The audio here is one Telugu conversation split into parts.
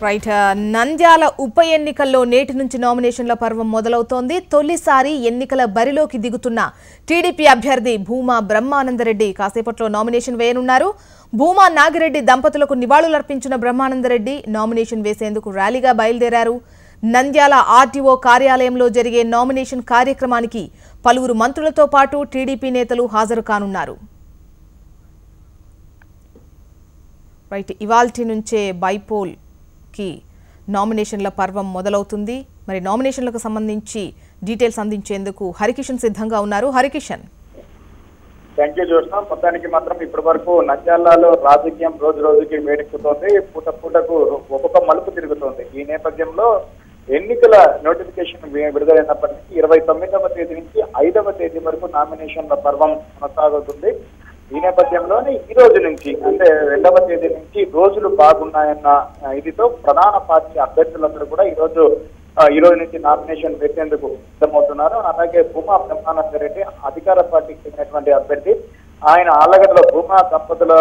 రైట్ నంద్యాల ఉప ఎన్నికల్లో నేటి నుంచి నామినేషన్ల పర్వం మొదలవుతోంది. తొలిసారి ఎన్నికల బరిలోకి దిగుతున్న టీడీపీ అభ్యర్థి భూమా బ్రహ్మానందరెడ్డి కాసేపట్లో నామినేషన్ వేయనున్నారు. భూమా నాగిరెడ్డి దంపతులకు నివాళులర్పించిన బ్రహ్మానందరెడ్డి నామినేషన్ వేసేందుకు ర్యాలీగా బయలుదేరారు. నంద్యాల ఆర్టీఓ కార్యాలయంలో జరిగే నామినేషన్ కార్యక్రమానికి పలువురు మంత్రులతో పాటు టీడీపీ నేతలు హాజరు కానున్నారు. రైట్ ఇవాల్టి నుంచే బైపోల్ కి నామినేషన్ల పర్వం మొదలవుతుంది. మరి నామినేషన్లకు సంబంధించి డీటెయిల్స్ అందించేందుకు హరికిషన్ సిద్ధంగా ఉన్నారు. Harikishan, thank you Joshna. మొత్తానికి మాత్రం ఇప్పటి వరకు నంద్యాలలో రాజకీయం రోజు రోజుకి వేడెక్కుతోంది. పూట పూటకు ఒక్కొక్క మలుపు తిరుగుతోంది. ఈ నేపథ్యంలో ఎన్నికల నోటిఫికేషన్ విడుదలైనప్పటికీ 29వ తేదీ నుంచి 5వ తేదీ వరకు నామినేషన్ల పర్వం కొనసాగుతుంది. ఈ నేపథ్యంలోనే ఈ రోజు నుంచి అంటే 2వ తేదీ నుంచి రోజులు బాగున్నాయన్న ఇదితో ప్రధాన పార్టీ అభ్యర్థులందరూ కూడా ఈ రోజు నుంచి నామినేషన్ వేసేందుకు సిద్ధమవుతున్నారు. అలాగే భూమా బ్రహ్మానందరెడ్డి అధికార పార్టీకి చెందినటువంటి అభ్యర్థి. ఆయన ఆలగడ్డలో భూమా దంపతుల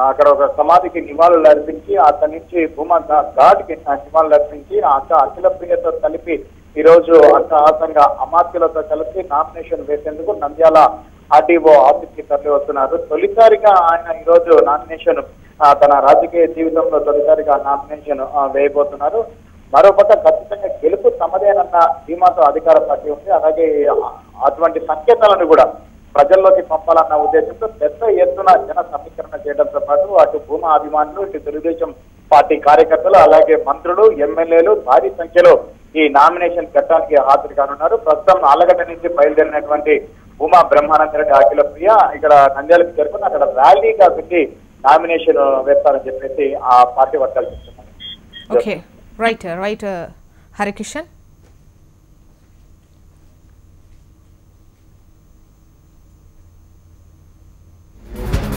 అక్కడ ఒక సమాధికి నివాళులు అర్పించి అక్కడి నుంచి భూమా ఘాట్కి నివాళులు అర్పించి అక్క అఖిల ప్రియతో కలిపి ఈ రోజు అట్టహాసంగా అమాత్యులతో కలిసి నామినేషన్ వేసేందుకు నంద్యాల ఆర్టీఓ ఆఫీస్ కి తరలి వస్తున్నారు. తొలిసారిగా ఆయన ఈ రోజు నామినేషన్ తన రాజకీయ జీవితంలో తొలిసారిగా నామినేషన్ వేయబోతున్నారు. మరోపక్క ఖచ్చితంగా గెలుపు తమదేనన్న ధీమాతో అధికార పార్టీ ఉంది. అలాగే అటువంటి సంకేతాలను కూడా ప్రజల్లోకి పంపాలన్న ఉద్దేశంతో పెద్ద ఎత్తున జన సమీకరణ చేయడంతో పాటు అటు భూమా అభిమానులు, ఇటు తెలుగుదేశం పార్టీ కార్యకర్తలు, అలాగే మంత్రులు, ఎమ్మెల్యేలు భారీ సంఖ్యలో ఈ నామినేషన్ ఘట్టానికి హాజరు కానున్నారు. ప్రస్తుతం ఆలగడ్డ నుంచి బయలుదేరినటువంటి భూమా బ్రహ్మానందరెడ్డి అఖిల ప్రియ ఇక్కడ నంద్యాలకు చేరుకుని అక్కడ ర్యాలీగా పెట్టి నామినేషన్ వేస్తారని చెప్పేసి ఆ పార్టీ వర్గాలు చెప్తున్నారు. రైట్ హరికిషన్.